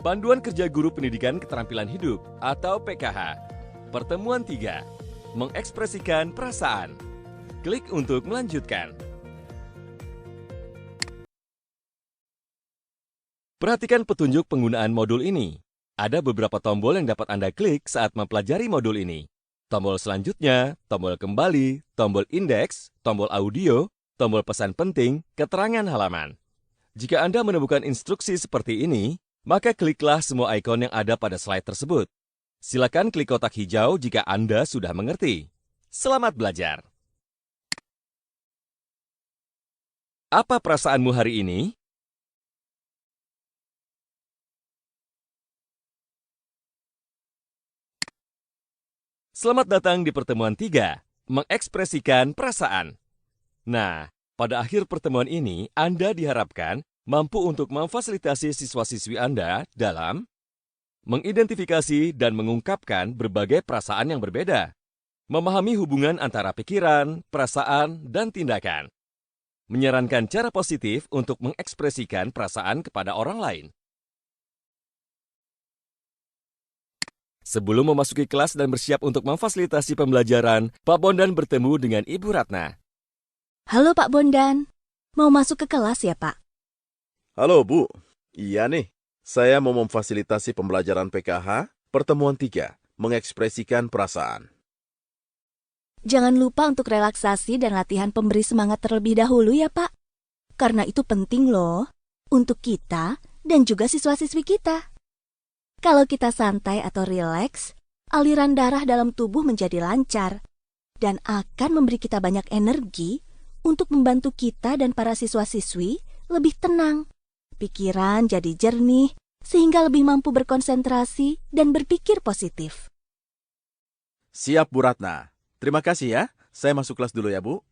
Panduan Kerja Guru Pendidikan Keterampilan Hidup atau PKH. Pertemuan 3. Mengekspresikan perasaan. Klik untuk melanjutkan. Perhatikan petunjuk penggunaan modul ini. Ada beberapa tombol yang dapat Anda klik saat mempelajari modul ini. Tombol selanjutnya, tombol kembali, tombol indeks, tombol audio, tombol pesan penting, keterangan halaman. Jika Anda menemukan instruksi seperti ini, maka kliklah semua ikon yang ada pada slide tersebut. Silakan klik kotak hijau jika Anda sudah mengerti. Selamat belajar! Apa perasaanmu hari ini? Selamat datang di pertemuan 3, mengekspresikan perasaan. Nah, pada akhir pertemuan ini, Anda diharapkan mampu untuk memfasilitasi siswa-siswi Anda dalam mengidentifikasi dan mengungkapkan berbagai perasaan yang berbeda, memahami hubungan antara pikiran, perasaan, dan tindakan, menyarankan cara positif untuk mengekspresikan perasaan kepada orang lain. Sebelum memasuki kelas dan bersiap untuk memfasilitasi pembelajaran, Pak Bondan bertemu dengan Ibu Ratna. Halo Pak Bondan, mau masuk ke kelas ya Pak? Halo Bu, iya nih, saya mau memfasilitasi pembelajaran PKH, pertemuan 3, mengekspresikan perasaan. Jangan lupa untuk relaksasi dan latihan pemberi semangat terlebih dahulu ya Pak. Karena itu penting loh, untuk kita dan juga siswa-siswi kita. Kalau kita santai atau rileks, aliran darah dalam tubuh menjadi lancar dan akan memberi kita banyak energi untuk membantu kita dan para siswa-siswi lebih tenang. Pikiran jadi jernih sehingga lebih mampu berkonsentrasi dan berpikir positif. Siap Bu Ratna, terima kasih ya, saya masuk kelas dulu ya Bu.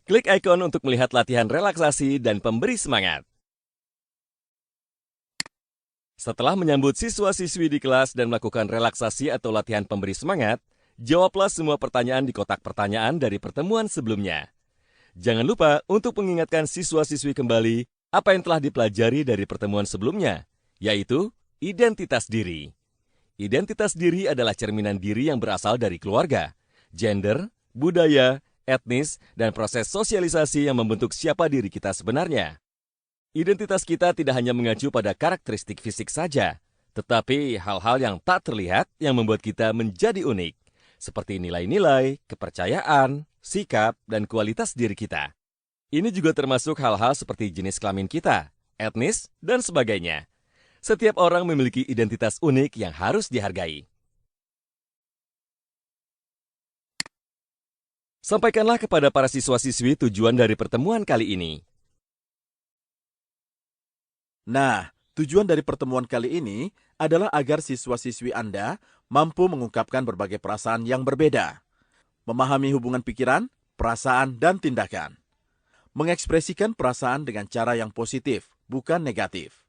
Klik ikon untuk melihat latihan relaksasi dan pemberi semangat. Setelah menyambut siswa-siswi di kelas dan melakukan relaksasi atau latihan pemberi semangat, jawablah semua pertanyaan di kotak pertanyaan dari pertemuan sebelumnya. Jangan lupa untuk mengingatkan siswa-siswi kembali apa yang telah dipelajari dari pertemuan sebelumnya, yaitu identitas diri. Identitas diri adalah cerminan diri yang berasal dari keluarga, gender, budaya, etnis, dan proses sosialisasi yang membentuk siapa diri kita sebenarnya. Identitas kita tidak hanya mengacu pada karakteristik fisik saja, tetapi hal-hal yang tak terlihat yang membuat kita menjadi unik, seperti nilai-nilai, kepercayaan, sikap, dan kualitas diri kita. Ini juga termasuk hal-hal seperti jenis kelamin kita, etnis, dan sebagainya. Setiap orang memiliki identitas unik yang harus dihargai. Sampaikanlah kepada para siswa-siswi tujuan dari pertemuan kali ini. Nah, tujuan dari pertemuan kali ini adalah agar siswa-siswi Anda mampu mengungkapkan berbagai perasaan yang berbeda, memahami hubungan pikiran, perasaan, dan tindakan, mengekspresikan perasaan dengan cara yang positif, bukan negatif.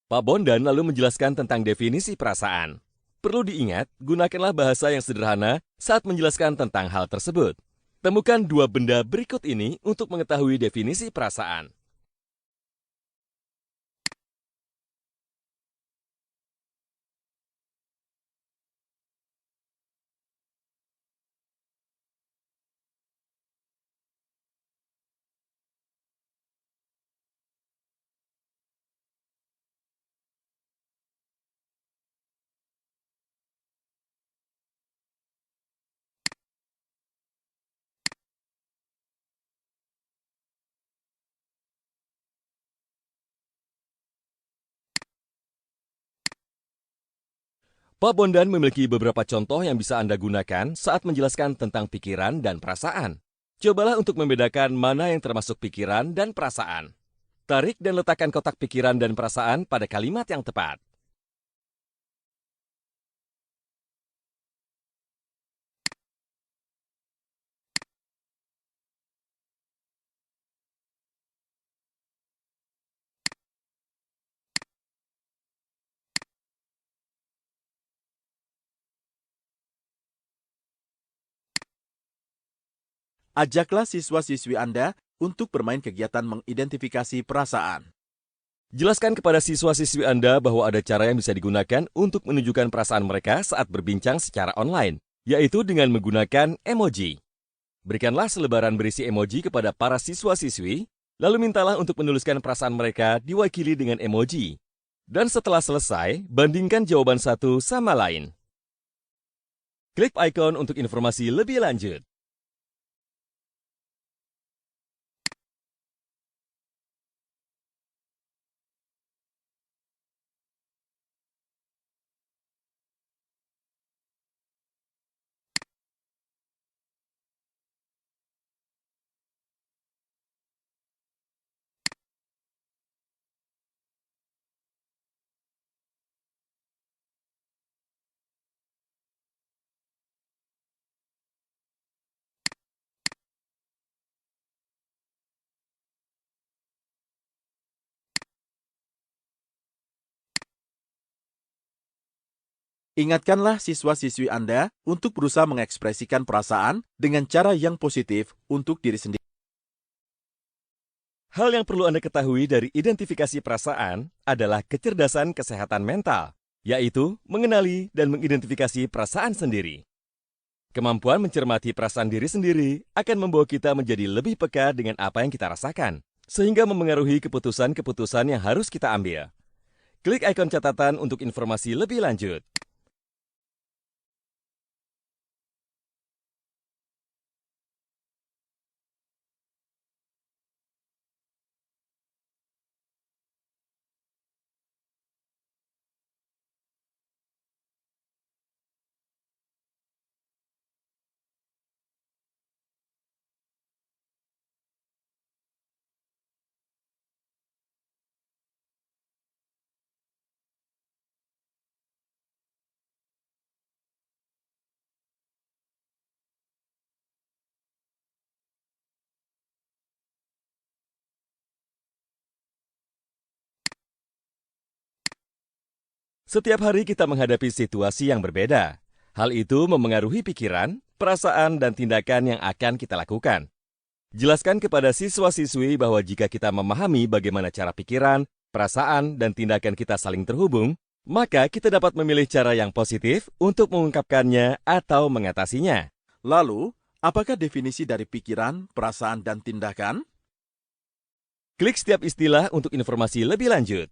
Pak Bondan lalu menjelaskan tentang definisi perasaan. Perlu diingat, gunakanlah bahasa yang sederhana saat menjelaskan tentang hal tersebut. Temukan dua benda berikut ini untuk mengetahui definisi perasaan. Pak Bondan memiliki beberapa contoh yang bisa Anda gunakan saat menjelaskan tentang pikiran dan perasaan. Cobalah untuk membedakan mana yang termasuk pikiran dan perasaan. Tarik dan letakkan kotak pikiran dan perasaan pada kalimat yang tepat. Ajaklah siswa-siswi Anda untuk bermain kegiatan mengidentifikasi perasaan. Jelaskan kepada siswa-siswi Anda bahwa ada cara yang bisa digunakan untuk menunjukkan perasaan mereka saat berbincang secara online, yaitu dengan menggunakan emoji. Berikanlah selebaran berisi emoji kepada para siswa-siswi, lalu mintalah untuk menuliskan perasaan mereka diwakili dengan emoji. Dan setelah selesai, bandingkan jawaban satu sama lain. Klik ikon untuk informasi lebih lanjut. Ingatkanlah siswa-siswi Anda untuk berusaha mengekspresikan perasaan dengan cara yang positif untuk diri sendiri. Hal yang perlu Anda ketahui dari identifikasi perasaan adalah kecerdasan kesehatan mental, yaitu mengenali dan mengidentifikasi perasaan sendiri. Kemampuan mencermati perasaan diri sendiri akan membawa kita menjadi lebih peka dengan apa yang kita rasakan, sehingga memengaruhi keputusan-keputusan yang harus kita ambil. Klik ikon catatan untuk informasi lebih lanjut. Setiap hari kita menghadapi situasi yang berbeda. Hal itu memengaruhi pikiran, perasaan, dan tindakan yang akan kita lakukan. Jelaskan kepada siswa-siswi bahwa jika kita memahami bagaimana cara pikiran, perasaan, dan tindakan kita saling terhubung, maka kita dapat memilih cara yang positif untuk mengungkapkannya atau mengatasinya. Lalu, apakah definisi dari pikiran, perasaan, dan tindakan? Klik setiap istilah untuk informasi lebih lanjut.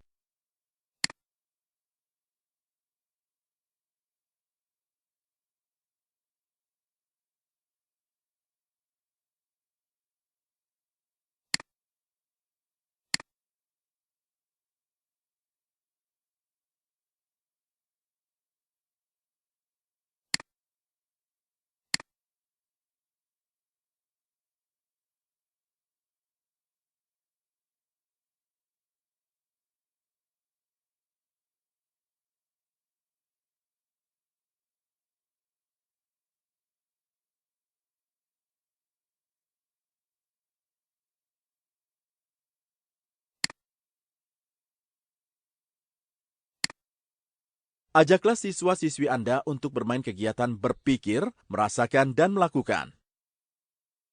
Ajaklah siswa-siswi Anda untuk bermain kegiatan berpikir, merasakan, dan melakukan.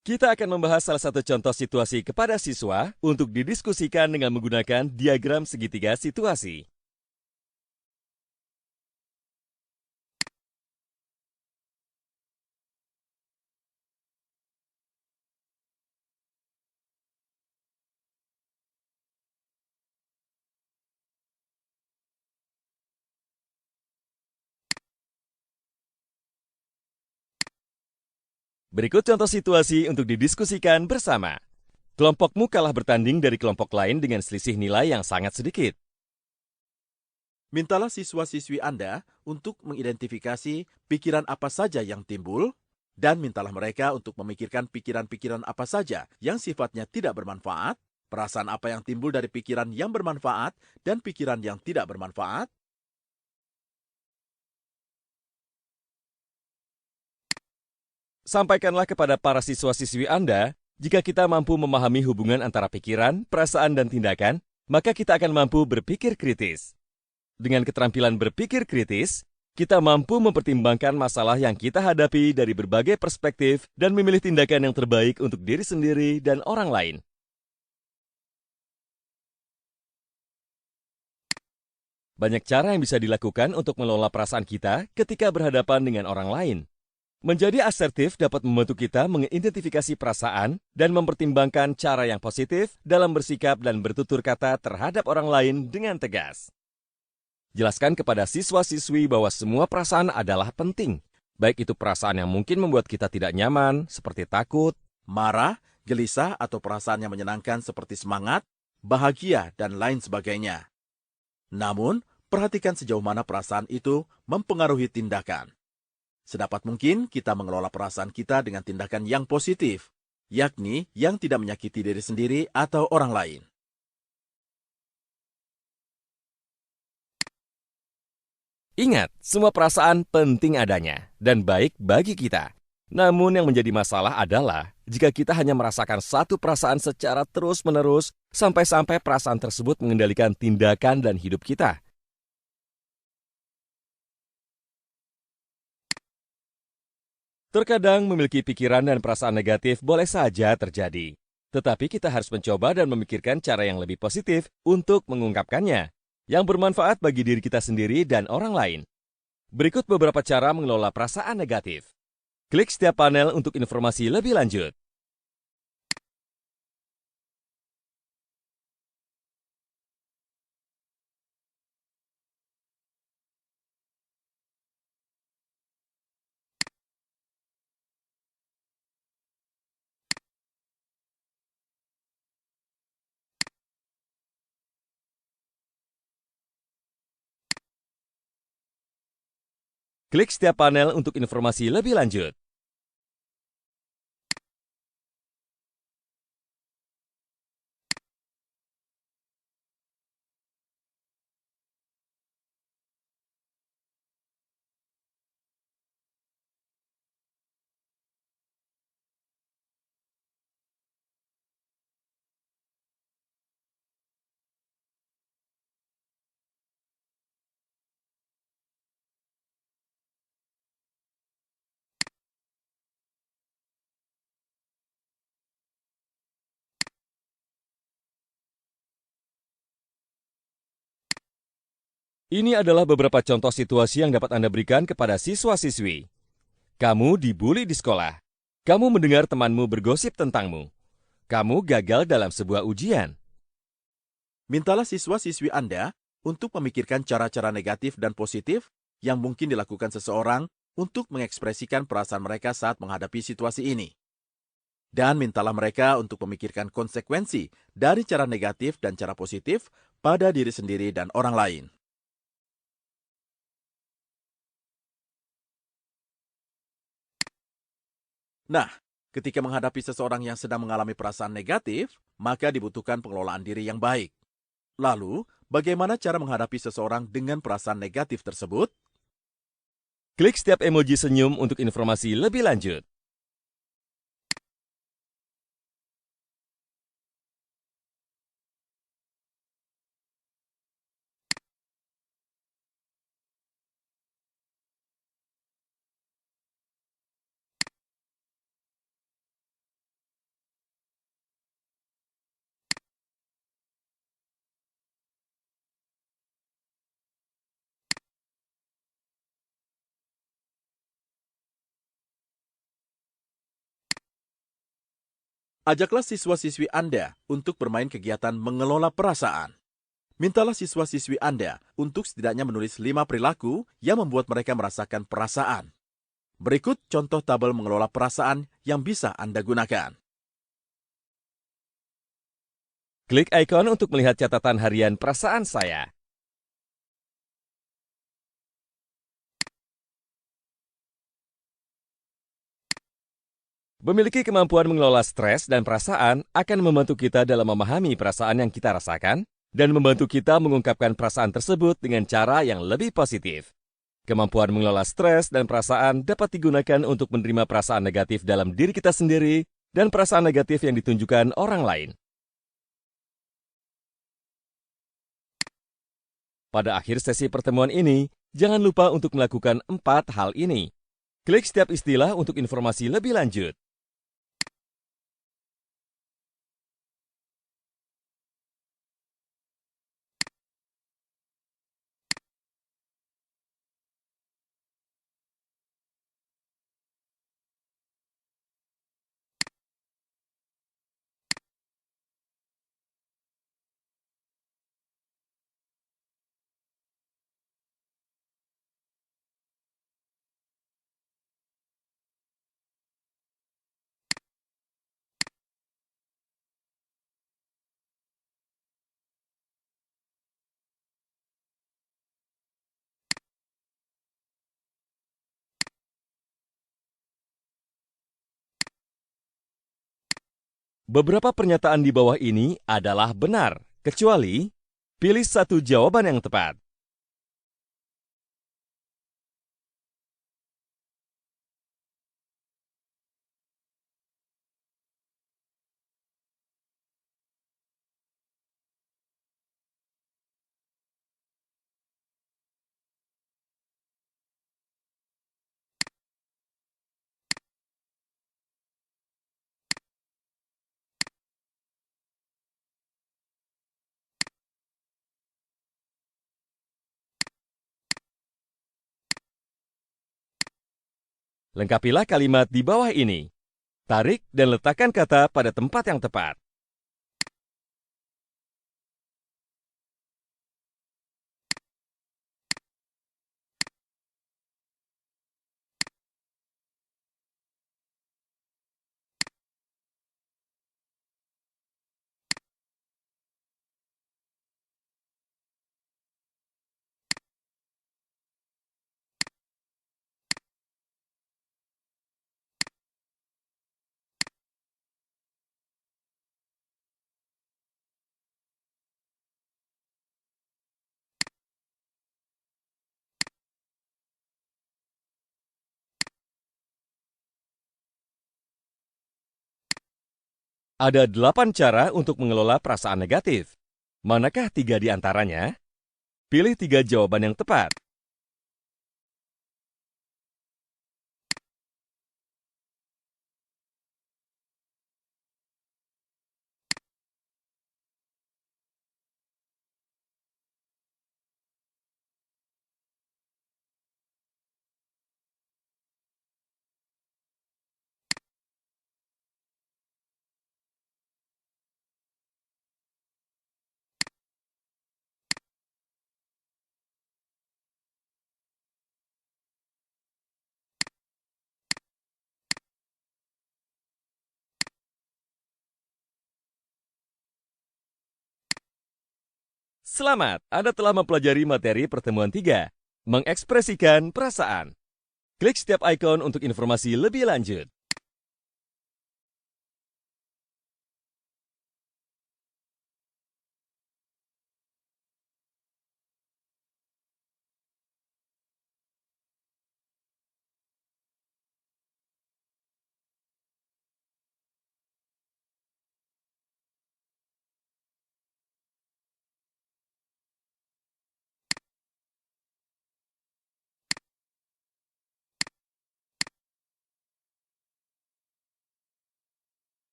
Kita akan membahas salah satu contoh situasi kepada siswa untuk didiskusikan dengan menggunakan diagram segitiga situasi. Berikut contoh situasi untuk didiskusikan bersama. Kelompokmu kalah bertanding dari kelompok lain dengan selisih nilai yang sangat sedikit. Mintalah siswa-siswi Anda untuk mengidentifikasi pikiran apa saja yang timbul, dan mintalah mereka untuk memikirkan pikiran-pikiran apa saja yang sifatnya tidak bermanfaat, perasaan apa yang timbul dari pikiran yang bermanfaat, dan pikiran yang tidak bermanfaat. Sampaikanlah kepada para siswa-siswi Anda, jika kita mampu memahami hubungan antara pikiran, perasaan, dan tindakan, maka kita akan mampu berpikir kritis. Dengan keterampilan berpikir kritis, kita mampu mempertimbangkan masalah yang kita hadapi dari berbagai perspektif dan memilih tindakan yang terbaik untuk diri sendiri dan orang lain. Banyak cara yang bisa dilakukan untuk mengelola perasaan kita ketika berhadapan dengan orang lain. Menjadi asertif dapat membantu kita mengidentifikasi perasaan dan mempertimbangkan cara yang positif dalam bersikap dan bertutur kata terhadap orang lain dengan tegas. Jelaskan kepada siswa-siswi bahwa semua perasaan adalah penting, baik itu perasaan yang mungkin membuat kita tidak nyaman, seperti takut, marah, gelisah, atau perasaan yang menyenangkan seperti semangat, bahagia, dan lain sebagainya. Namun, perhatikan sejauh mana perasaan itu mempengaruhi tindakan. Sedapat mungkin kita mengelola perasaan kita dengan tindakan yang positif, yakni yang tidak menyakiti diri sendiri atau orang lain. Ingat, semua perasaan penting adanya dan baik bagi kita. Namun yang menjadi masalah adalah jika kita hanya merasakan satu perasaan secara terus-menerus sampai-sampai perasaan tersebut mengendalikan tindakan dan hidup kita. Terkadang memiliki pikiran dan perasaan negatif boleh saja terjadi. Tetapi kita harus mencoba dan memikirkan cara yang lebih positif untuk mengungkapkannya, yang bermanfaat bagi diri kita sendiri dan orang lain. Berikut beberapa cara mengelola perasaan negatif. Klik setiap panel untuk informasi lebih lanjut. Klik setiap panel untuk informasi lebih lanjut. Ini adalah beberapa contoh situasi yang dapat Anda berikan kepada siswa-siswi. Kamu dibully di sekolah. Kamu mendengar temanmu bergosip tentangmu. Kamu gagal dalam sebuah ujian. Mintalah siswa-siswi Anda untuk memikirkan cara-cara negatif dan positif yang mungkin dilakukan seseorang untuk mengekspresikan perasaan mereka saat menghadapi situasi ini. Dan mintalah mereka untuk memikirkan konsekuensi dari cara negatif dan cara positif pada diri sendiri dan orang lain. Nah, ketika menghadapi seseorang yang sedang mengalami perasaan negatif, maka dibutuhkan pengelolaan diri yang baik. Lalu, bagaimana cara menghadapi seseorang dengan perasaan negatif tersebut? Klik setiap emoji senyum untuk informasi lebih lanjut. Ajaklah siswa-siswi Anda untuk bermain kegiatan mengelola perasaan. Mintalah siswa-siswi Anda untuk setidaknya menulis 5 perilaku yang membuat mereka merasakan perasaan. Berikut contoh tabel mengelola perasaan yang bisa Anda gunakan. Klik ikon untuk melihat catatan harian perasaan saya. Memiliki kemampuan mengelola stres dan perasaan akan membantu kita dalam memahami perasaan yang kita rasakan dan membantu kita mengungkapkan perasaan tersebut dengan cara yang lebih positif. Kemampuan mengelola stres dan perasaan dapat digunakan untuk menerima perasaan negatif dalam diri kita sendiri dan perasaan negatif yang ditunjukkan orang lain. Pada akhir sesi pertemuan ini, jangan lupa untuk melakukan 4 hal ini. Klik setiap istilah untuk informasi lebih lanjut. Beberapa pernyataan di bawah ini adalah benar, kecuali pilih satu jawaban yang tepat. Lengkapilah kalimat di bawah ini. Tarik dan letakkan kata pada tempat yang tepat. Ada 8 cara untuk mengelola perasaan negatif. Manakah 3 di antaranya? Pilih 3 jawaban yang tepat. Selamat, Anda telah mempelajari materi pertemuan 3, mengekspresikan perasaan. Klik setiap ikon untuk informasi lebih lanjut.